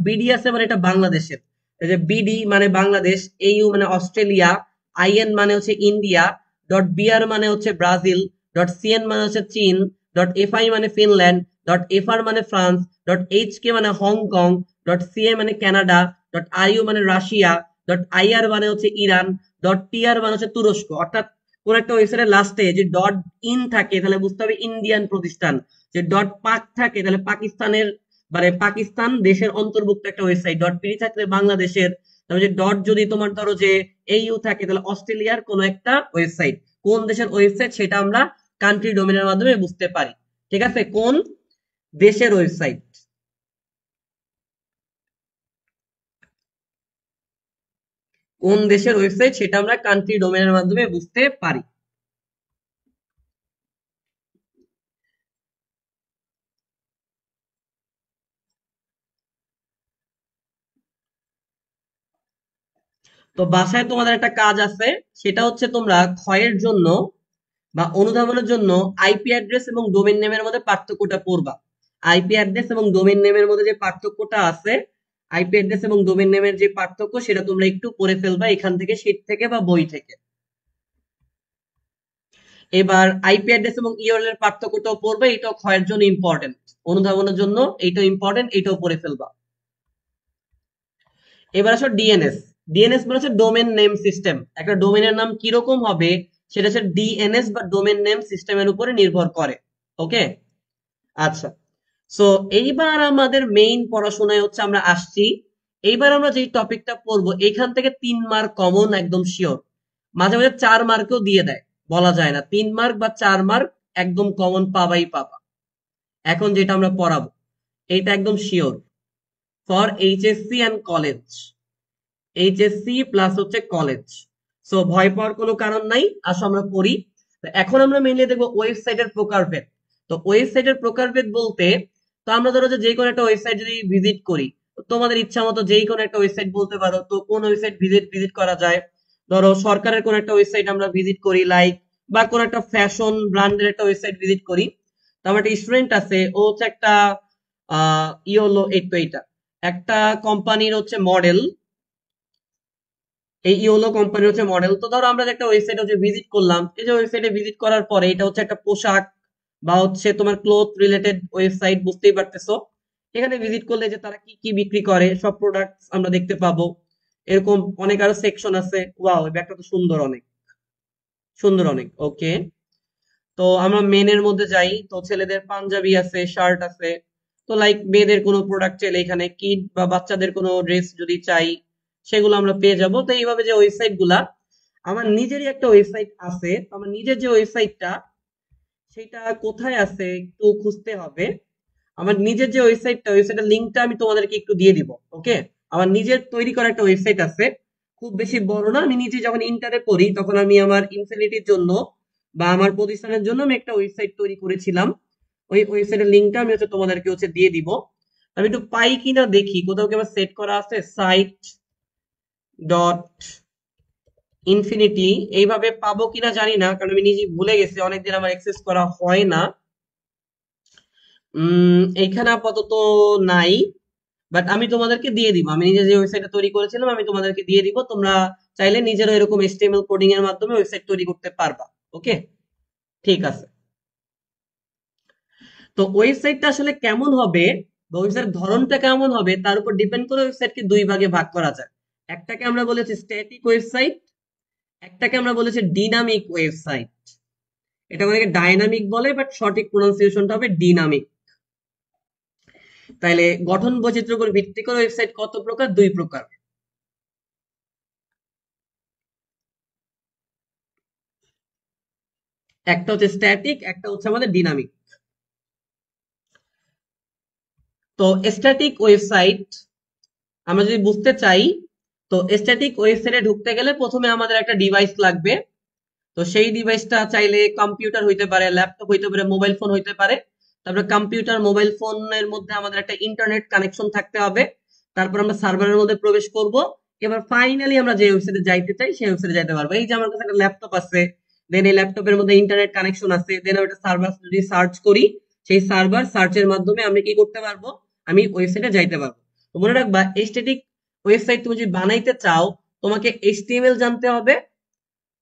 .bd আছে মানে এটা বাংলাদেশের, এই যে বিডি মানে বাংলাদেশ, এইউ মানে অস্ট্রেলিয়া, আইএন মানে হচ্ছে ইন্ডিয়া, .br মানে হচ্ছে ব্রাজিল, .cn মানে হচ্ছে চীন, .fi মানে ফিনল্যান্ড, .fr মানে ফ্রান্স, .hk মানে হংকং, .ca মানে কানাডা, .iu মানে রাশিয়া, .ir মানে হচ্ছে ইরান, .tr মানে হচ্ছে তুরস্ক। অর্থাৎ কোন একটা ওয়েবসাইটের লাস্টে যে .in থাকে তাহলে বুঝতে হবে ইন্ডিয়ান প্রতিষ্ঠান, যে .pac থাকে তাহলে পাকিস্তানের, মানে পাকিস্তান দেশের অন্তর্ভুক্ত একটা ওয়েবসাইট, .pd থাকলে বাংলাদেশের, তারপরে যে যদি তোমার ধরো যে এইউ থাকে তাহলে অস্ট্রেলিয়ার কোন একটা ওয়েবসাইট। কোন দেশের ওয়েবসাইট সেটা আমরা কান্ট্রি ডোমেনের মাধ্যমে বুঝতে পারি। ঠিক আছে, কোন দেশের ওয়েবসাইট, কোন দেশের ওয়েবসাইট সেটা আমরা কান্ট্রি ডোমেনের মাধ্যমে বুঝতে পারি। তো বাসায় তোমাদের একটা কাজ আছে, সেটা হচ্ছে তোমরা ক্ষয়ের জন্য বা অনুধাবনের জন্য আইপি অ্যাড্রেস এবং ডোমেন নেমের মধ্যে পার্থক্যটা পড়বা। আইপি অ্যাড্রেস এবং ডোমেইন নেমের মধ্যে যে পার্থক্যটা আছে, আইপি অ্যাড্রেস এবং ডোমেইন নেমের যে পার্থক্য সেটা তোমরা একটু পড়ে ফেলবা এখান থেকে, শীট থেকে বা বই থেকে। এবার আইপি অ্যাড্রেস এবং ইউআরএল এর পার্থক্যটাও পড়বে, এটাও ক্ষয়ের জন্য ইম্পর্টেন্ট, অনুধাবনের জন্য এইটাও ইম্পর্টেন্ট, এইটাও পড়ে ফেলবা। এবার আসো ডিএনএস। ডিএনএস মানে হচ্ছে ডোমেন নেম সিস্টেম। একটা ডোমেনের নাম কিরকম হবে সেটা হচ্ছে ডিএনএস বা ডোমেন নেম সিস্টেমের উপরে নির্ভর করে। ওকে, আচ্ছা। সো এইবার আমাদের মেইন পড়াশোনায় হচ্ছে আমরা আসছি। এইবার আমরা যে টপিকটা পড়বো এখান থেকে 3 মার্ক কমন একদম শিওর, মাঝে মাঝে 4 মার্কও দিয়ে দেয়, বলা যায় না। 3 মার্ক বা 4 মার্ক একদম কমন পাবাই পাবা। এখন যেটা আমরা পড়াবো এইটা একদম sure for HSC and college, HSC plus হচ্ছে কলেজ। সো ভয় পাওয়ার কোনো কারণ নাই, আসো আমরা পড়ি। এখন আমরা মেইনলি দেখবো ওয়েবসাইটের প্রকারভেদ। তো ওয়েবসাইটের প্রকারভেদ বলতে, তো আমরা ধরো যে কোনো একটা ওয়েবসাইট যদি ভিজিট করি, তোমাদের ইচ্ছা মতো যেই কোনো একটা ওয়েবসাইট বলতে পারো, তো কোন ওয়েবসাইট ভিজিট করা যায়। ধরো সরকারের কোন একটা ওয়েবসাইট আমরা ভিজিট করি, লাইক, বা কোন একটা ফ্যাশন ব্র্যান্ডের একটা ওয়েবসাইট ভিজিট করি। তো আমার একটা স্টুডেন্ট আছে, ও হচ্ছে একটা হলো এই তো এইটা একটা কোম্পানির হচ্ছে মডেল, এই ইওলো কোম্পানি হচ্ছে মডেল। তো ধরো আমরা যে একটা ওয়েবসাইট হচ্ছে ভিজিট করলাম, এই যে ওয়েবসাইটে ভিজিট করার পরে এটা হচ্ছে একটা পোশাক বা হচ্ছে তোমার ক্লোথ রিলেটেড ওয়েবসাইট, বুঝতেই পারতেছো। এখানে ভিজিট করলে যে তারা কি কি বিক্রি করে সব প্রোডাক্ট আমরা দেখতে পাবো। এরকম অনেক আরো সেকশন আছে। ওয়াও, এই ব্যাগটা তো সুন্দর, অনেক সুন্দর, অনেক ওকে। তো আমরা মেনের মধ্যে যাই, তো ছেলেদের পাঞ্জাবি আছে, শার্ট আছে। তো লাইক মেয়েদের কোনো প্রোডাক্ট চাইলে এখানে, কিড বা বাচ্চাদের কোনো ড্রেস যদি চাই সেগুলো আমরা পেয়ে যাব। তো এইভাবে যে ওয়েবসাইট গুলা, আমার নিজেরই একটা ওয়েবসাইট আছে। তো আমার নিজের যে ওয়েবসাইটটা সেটা কোথায় আছে একটু খুঁজতে হবে। আমার নিজের যে ওয়েবসাইটটা, ওয়েবসাইটের লিঙ্কটা আমি তোমাদেরকে একটু দিয়ে দিব। ওকে, আমার নিজের তৈরি করা একটা ওয়েবসাইট আছে, খুব বেশি বড় না। আমি নিজে যখন ইন্টারে পড়ি তখন আমি আমার ইনফিনিটির জন্য বা আমার প্রতিষ্ঠানের জন্য আমি একটা ওয়েবসাইট তৈরি করেছিলাম। ওই ওয়েবসাইটের লিঙ্কটা আমি হচ্ছে তোমাদেরকে হচ্ছে দিয়ে দিব। আমি একটু পাই কিনা দেখি, কোথাও কি আমার সেট করা আছে, সাইট ডট ইনফিনিটি, এইভাবে পাবো কিনা জানি না, কারণ আমি নিজে ভুলে গেছি, অনেকদিন আমার অ্যাক্সেস করা হয় না। এইখানে আপাতত নাই, বাট আমি তোমাদেরকে দিয়ে দিব। আমি নিজে যে ওয়েবসাইটটা তৈরি করেছিলাম আমি তোমাদেরকে দিয়ে দিব, তোমরা চাইলে নিজেরও এরকম এইচটিএমএল কোডিং এর মাধ্যমে ওয়েবসাইট তৈরি করতে পারবা। ওকে, ঠিক আছে। তো ওয়েবসাইটটা আসলে কেমন হবে বা ওয়েবসাইটের ধরনটা কেমন হবে তার উপর ডিপেন্ড করে ওয়েবসাইটকে 2 ভাগে ভাগ করা যায়। একটাকে আমরা বলেছি স্ট্যাটিক ওয়েবসাইট, একটাকে আমরা বলেছি ডিনামিক ওয়েবসাইট। এটা অনেকে ডাইনামিক বলে, বাট সঠিক প্রোনাউন্সিয়েশনটা হবে ডিনামিক। তাইলে গঠন বৈচিত্র্যের উপর ভিত্তি করে ওয়েবসাইট কত প্রকার? 2 প্রকার। একটা হচ্ছে স্ট্যাটিক, একটা হচ্ছে আমাদের ডিনামিক। তো স্ট্যাটিক ওয়েবসাইট আমরা যদি বুঝতে চাই, তো স্ট্যাটিক ওয়েবসাইটে ঢুকতে গেলে প্রথমে আমাদের একটা ডিভাইস লাগবে। তো সেই ডিভাইসটা চাইলে কম্পিউটার হইতে পারে, ল্যাপটপ হইতে পারে, মোবাইল ফোন হইতে পারে। তারপরে কম্পিউটার মোবাইল ফোনের মধ্যে আমাদের একটা ইন্টারনেট কানেকশন থাকতে হবে। তারপর আমরা সার্ভারের মধ্যে প্রবেশ করব। এবার ফাইনালি আমরা যে ওয়েবসাইটে যাইতে চাই সেই ওয়েবসাইটে যাইতে পারবো। এই যে আমার কাছে একটা ল্যাপটপ আছে, দেন এই ল্যাপটপের মধ্যে ইন্টারনেট কানেকশন আছে, দেন আমি একটা সার্ভার যদি সার্চ করি, সেই সার্ভার সার্চের মাধ্যমে আমি কি করতে পারবো, আমি ওয়েবসাইটে যাইতে পারবো। তো মনে রাখবা, স্ট্যাটিক ওয়েবসাইট তুমি যদি বানাইতে চাও তোমাকে এইচটিএমএল জানতে হবে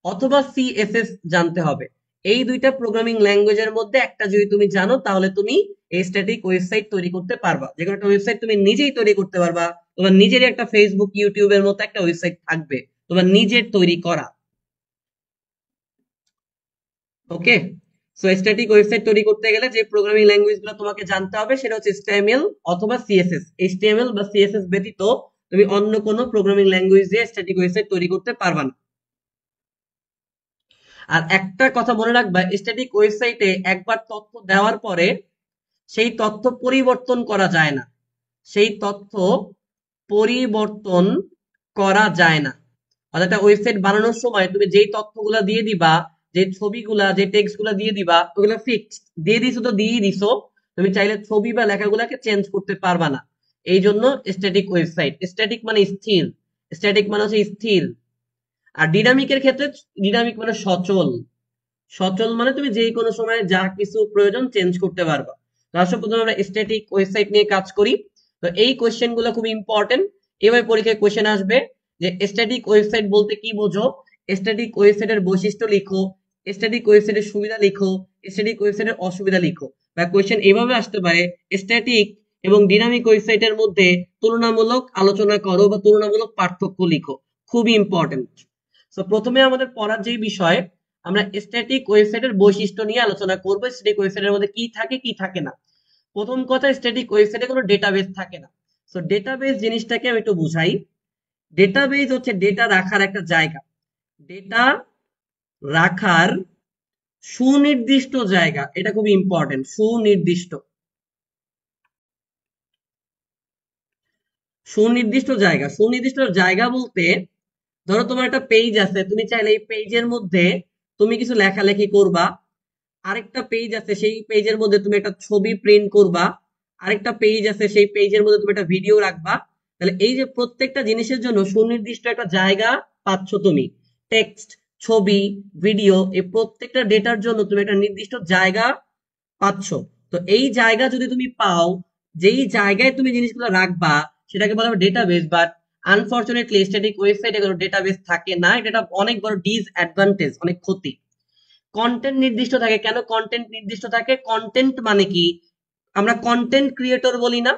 অথবা সিএসএস জানতে হবে। এই 2টা প্রোগ্রামিং ল্যাঙ্গুয়েজের মধ্যে একটা যদি তুমি জানো তাহলে তুমি এই স্ট্যাটিক ওয়েবসাইট তৈরি করতে পারবা। যে কোনো একটা ওয়েবসাইট তুমি নিজেই তৈরি করতে পারবা। তোমার নিজেরই একটা ফেসবুক ইউটিউবের মতো একটা ওয়েবসাইট থাকবে, তোমার নিজের তৈরি করা। ওকে, সো স্ট্যাটিক ওয়েবসাইট তৈরি করতে গেলে যে প্রোগ্রামিং ল্যাঙ্গুয়েজ গুলো তোমাকে জানতে হবে সেটা হচ্ছে এইচটিএমএল অথবা সিএসএস। এইচটিএমএল বা সিএসএস ব্যতীত তুমি অন্য কোনো প্রোগ্রামিং ল্যাঙ্গুয়েজ দিয়ে স্ট্যাটিক ওয়েবসাইট তৈরি করতে পারবা না। আর একটা কথা মনে রাখবা, স্ট্যাটিক ওয়েবসাইটে একবার তথ্য দেওয়ার পরে সেই তথ্য পরিবর্তন করা যায় না, সেই তথ্য পরিবর্তন করা যায় না। অর্থাৎ একটা ওয়েবসাইট বানানোর সময় তুমি যেই তথ্যগুলা দিয়ে দিবা, যে ছবিগুলা যে টেক্সট গুলা দিয়ে দিবা, ওগুলা ফিক্সড দিয়ে দিছো, তো দিয়ে দিছো। তুমি চাইলে ছবি বা লেখাগুলাকে চেঞ্জ করতে পারবা না। এই জন্য স্ট্যাটিক ওয়েবসাইট, স্ট্যাটিক মানে স্থির, স্ট্যাটিক মানে হচ্ছে স্থির। আর ডিনামিকের ক্ষেত্রে, ডিনামিক মানে সচল, সচল মানে তুমি যে কোনো সময় যা কিছু প্রয়োজন চেঞ্জ করতে পারবা। তো আসলে প্রথমে আমরা স্ট্যাটিক ওয়েবসাইট নিয়ে কাজ করি। তো এই কোয়েশ্চেন গুলো খুব ইম্পর্টেন্ট, এবার পরীক্ষায় কোয়েশ্চেন আসবে যে স্ট্যাটিক ওয়েবসাইট বলতে কি বোঝো, স্ট্যাটিক ওয়েবসাইটের বৈশিষ্ট্য লিখো, স্ট্যাটিক ওয়েবসাইটের সুবিধা লিখো, স্ট্যাটিক ওয়েবসাইটের অসুবিধা লিখো। বা কোয়েশ্চেন এভাবে আসতে পারে, স্ট্যাটিক এবং ডিনামিক ওয়েবসাইটের মধ্যে তুলনামূলক আলোচনা করো বা তুলনামূলক পার্থক্য লিখো। খুবই ইম্পর্টেন্ট। তো প্রথমে আমাদের পড়ার যে বিষয়, আমরা স্ট্যাটিক ওয়েবসাইটের বৈশিষ্ট্য নিয়ে আলোচনা করবো। স্ট্যাটিক ওয়েবসাইটের মধ্যে কি থাকে কি থাকে না। প্রথম কথা, স্ট্যাটিক ওয়েবসাইটে কোনো ডেটাবেস থাকে না। সো ডেটাবেস জিনিসটাকে আমি একটু বুঝাই। ডেটাবেস হচ্ছে ডেটা রাখার একটা জায়গা, ডেটা রাখার সুনির্দিষ্ট জায়গা। এটা খুবই ইম্পর্টেন্ট, সুনির্দিষ্ট। সুনির্দিষ্ট জায়গা, সুনির্দিষ্ট জায়গা বলতে ধরো তোমার একটা পেজ আছে, তুমি চাইলে এই পেজের মধ্যে তুমি কিছু লেখালেখি করবা, আরেকটা পেজ আছে সেই পেজের মধ্যে তুমি একটা ছবি প্রিন্ট করবা, আরেকটা পেজ আছে সেই পেজের মধ্যে তুমি একটা ভিডিও রাখবা। তাহলে এই যে প্রত্যেকটা জিনিসের জন্য সুনির্দিষ্ট একটা জায়গা পাচ্ছ তুমি, টেক্সট, ছবি, ভিডিও, এই প্রত্যেকটা ডেটার জন্য তুমি একটা নির্দিষ্ট জায়গা পাচ্ছ। তো এই জায়গা যদি তুমি পাও, যেই জায়গায় তুমি জিনিসগুলো রাখবা সেটাকে বলা হবে ডেটাবেস। বাট আনফরচুনেটলি স্ট্যাটিক ওয়েবসাইটে কোনো ডেটাবেস থাকে না। এটা অনেক বড় ডিসঅ্যাডভান্টেজ, অনেক ক্ষতি। কন্টেন্ট নির্দিষ্ট থাকে। কেন কন্টেন্ট নির্দিষ্ট থাকে? কন্টেন্ট মানে কি, আমরা কন্টেন্ট ক্রিয়েটর বলি না,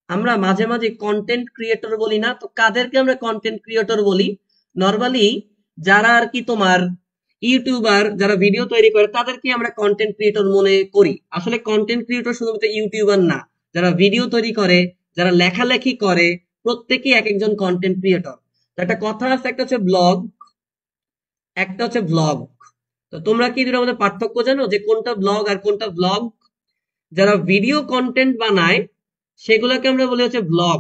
আমরা মাঝে মাঝে কন্টেন্ট ক্রিয়েটর বলি না? তো কাদেরকে আমরা কন্টেন্ট ক্রিয়েটর বলি? নর্মালি যারা আর কি তোমার ইউটিউবার, যারা ভিডিও তৈরি করে তাদেরকে আমরা কন্টেন্ট ক্রিয়েটর মনে করি। আসলে কন্টেন্ট ক্রিয়েটর শুধুমাত্র ইউটিউবার না, যারা ভিডিও তৈরি করে, যারা লেখালেখি করে, প্রত্যেকেই এক একজন কন্টেন্ট ক্রিয়েটর। একটা কথা আছে, একটা হচ্ছে ব্লগ, একটা হচ্ছে ভ্লগ। তো তোমরা কি দুটোর মধ্যে পার্থক্য জানো যে কোনটা ব্লগ আর কোনটা ভ্লগ? যারা ভিডিও কন্টেন্ট বানায় সেগুলোকে আমরা বলি হচ্ছে ব্লগ।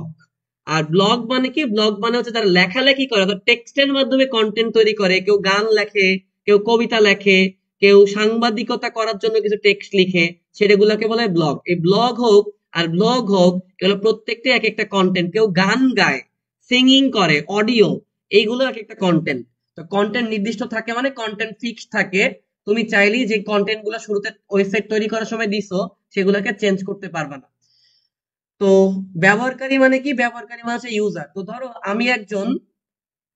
আর ব্লগ মানে কি, ব্লগ মানে হচ্ছে যারা লেখালেখি করে, অর্থাৎ টেক্সটের মাধ্যমে কন্টেন্ট তৈরি করে। কেউ গান লেখে, কেউ কবিতা লেখে, কেউ সাংবাদিকতা করার জন্য কিছু টেক্সট লিখে, সেগুলোকে বলে ব্লগ। এই ব্লগ হোক আর ব্লগ হোক, এগুলো প্রত্যেকটা এক একটা কন্টেন্ট। কেউ গান গায়, সিঙ্গিং করে, অডিও, এইগুলো এক একটা কন্টেন্ট। তো কন্টেন্ট নির্দিষ্ট থাকে মানে কন্টেন্ট ফিক্সড থাকে। তুমি চাইলেই যে কন্টেন্ট গুলো শুরুতে ওয়েবসাইট তৈরি করার সময় দিছো সেগুলোকে চেঞ্জ করতে পারবে না। তো ব্যবহারকারী মানে কি? ব্যবহারকারী মানে হচ্ছে ইউজার। তো ধরো আমি একজন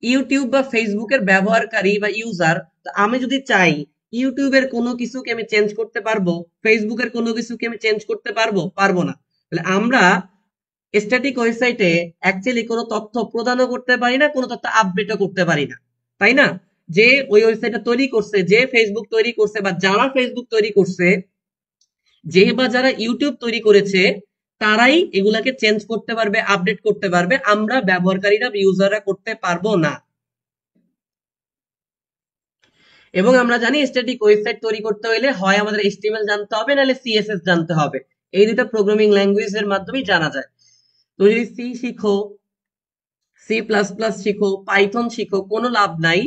ইউটিউব বা ফেসবুকের ব্যবহারকারী বা ইউজার। তো আমি যদি চাই ইউটিউবের কোনো কিছুকে আমি চেঞ্জ করতে পারবো, ফেসবুকের কোনো কিছুকে আমি চেঞ্জ করতে পারবো? পারবো না। তাহলে আমরা স্ট্যাটিক ওয়েবসাইটে অ্যাকচুয়ালি কোনো তথ্য প্রদানও করতে পারি না, কোনো তথ্য আপডেটও করতে পারি না, তাই না? যে ওই ওয়েবসাইটটা তৈরি করছে, যে ফেসবুক তৈরি করছে বা যারা ফেসবুক তৈরি করছে, যে বা যারা ইউটিউব তৈরি করেছে, তারাই এগুলাকে চেঞ্জ করতে পারবে, আপডেট করতে পারবে। আমরা ব্যবহারকারীরা, ইউজাররা করতে পারবো না। এবং আমরা জানি স্ট্যাটিক ওয়েবসাইট তৈরি করতে হলে হয় আমাদের এইচটিএমএল জানতে হবে, নাহলে সিএসএস জানতে হবে। এই দুটো প্রোগ্রামিং ল্যাঙ্গুয়েজের মাধ্যমেই জানা যায়। তো যদি সি শিখো, সি প্লাস প্লাস শিখো, পাইথন শিখো, কোনো লাভ নাই।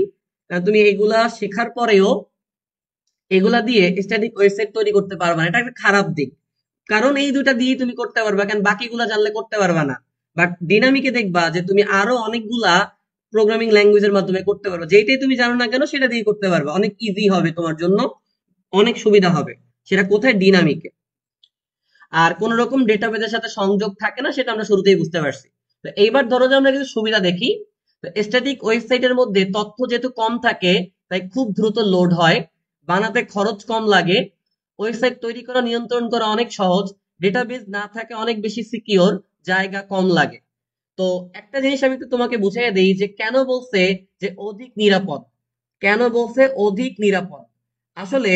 তুমি এগুলা শেখার পরেও এগুলা দিয়ে স্ট্যাটিক ওয়েবসাইট তৈরি করতে পারবা না। এটা একটা খারাপ দিক। কারণ এই দুটা দিয়ে তুমি করতে পারবা, কেন বাকিগুলা জানলে করতে পারবা না। বাট ডিনামিকে দেখবা যে তুমি আরো অনেকগুলা প্রোগ্রামিং ল্যাঙ্গুয়েজের মাধ্যমে করতে পারবা। যেটাই তুমি জানো না কেন সেটা দিয়ে করতে পারবা, অনেক ইজি হবে তোমার জন্য, অনেক সুবিধা হবে। সেটা কোথায়? ডিনামিকে। আর কোন রকম ডেটাবেজের সাথে সংযোগ থাকে না, সেটা আমরা শুরুতেই বুঝতে পারছি। তো এইবার ধরো যে আমরা কিছু সুবিধা দেখি। তো স্ট্যাটিক ওয়েবসাইটের মধ্যে তথ্য যেহেতু কম থাকে, তাই খুব দ্রুত লোড হয়, বানাতে খরচ কম লাগে, ওয়েবসাইট তৈরি করা, নিয়ন্ত্রণ করা অনেক সহজ, ডেটাবেজ না থাকে অনেক বেশি সিকিউর, জায়গা কম লাগে। তো একটা জিনিস আমি একটু তোমাকে বুঝিয়ে দেই যে কেন বলছে যে অধিক নিরাপদ। কেন বলছে অধিক নিরাপদ? আসলে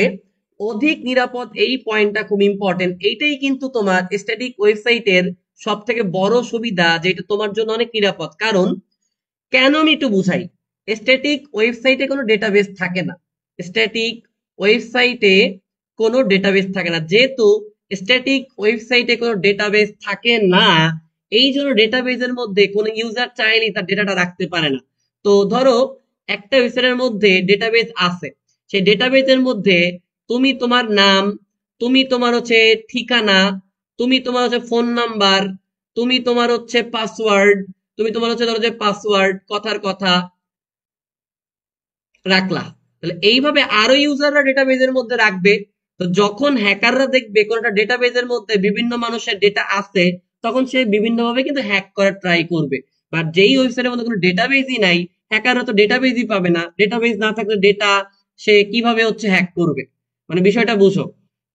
অধিক নিরাপদ এই পয়েন্টটা খুব ইম্পর্টেন্ট। এইটাই কিন্তু তোমার স্ট্যাটিক ওয়েবসাইটের সব থেকে বড় সুবিধা, যেটা তোমার জন্য অনেক নিরাপদ। কারণ কেন আমি একটু বুঝাই। স্ট্যাটিক ওয়েবসাইটে কোনো ডেটাবেস থাকে না। স্ট্যাটিক ওয়েবসাইটে কোনো ডেটাবেস থাকে না। যেহেতু স্ট্যাটিক ওয়েবসাইটে কোনো ডেটাবেস থাকে না, এই জন্য ডেটাবেসের মধ্যে কোনো ইউজার চাইলেই তার ডেটাটা রাখতে পারে না। তো ধরো একটা ওয়েবসাইটের মধ্যে ডেটাবেস আছে, সেই ডেটাবেসের মধ্যে তুমি তোমার নাম, তুমি তোমার হচ্ছে ঠিকানা, তুমি তোমার হচ্ছে ফোন নাম্বার, তুমি তোমার হচ্ছে পাসওয়ার্ড, তুমি তোমার হচ্ছে ধরো যে পাসওয়ার্ড, কথার কথা রাখলা। তাহলে এইভাবে আরো ইউজাররা ডেটাবেজের মধ্যে রাখবে। তো যখন হ্যাকাররা দেখবে কোনটা ডেটাবেজের মধ্যে বিভিন্ন মানুষের ডেটা আছে, তখন সে বিভিন্ন ভাবে কিন্তু হ্যাক করার ট্রাই করবে। বাট যেই ওয়েবসাইটের মধ্যে কোনো ডেটাবেজই নাই, হ্যাকাররা তো ডেটাবেজই পাবে না, ডেটাবেজ না থাকলে ডেটা সে কিভাবে হচ্ছে হ্যাক করবে? মানে বিষয়টা বুঝো।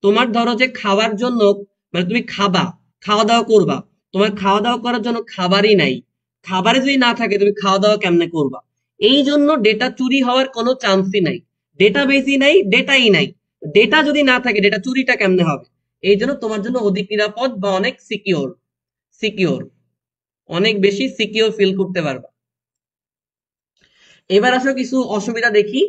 তোমার ধরো যে খাওয়ার জন্য, মানে তুমি খাবা, খাওয়া দাওয়া করবা, তোমার খাওয়া দাওয়া করার জন্য খাবারই নাই, খাবারে যদি না থাকে তুমি খাওয়া দাওয়া কেমনে করবা? এই জন্য ডেটা চুরি হওয়ার কোনো চান্সই নাই। ডেটাবেজই নাই, ডেটাই নাই, ডেটা যদি না থাকে ডেটা চুরিটা কেমনে হবে? এই জন্য তোমার জন্য অধিক নিরাপদ বা অনেক সিকিওর, সিকিওর, অনেক বেশি সিকিওর ফিল করতে পারবা। এবার আসো কিছু অসুবিধা দেখি।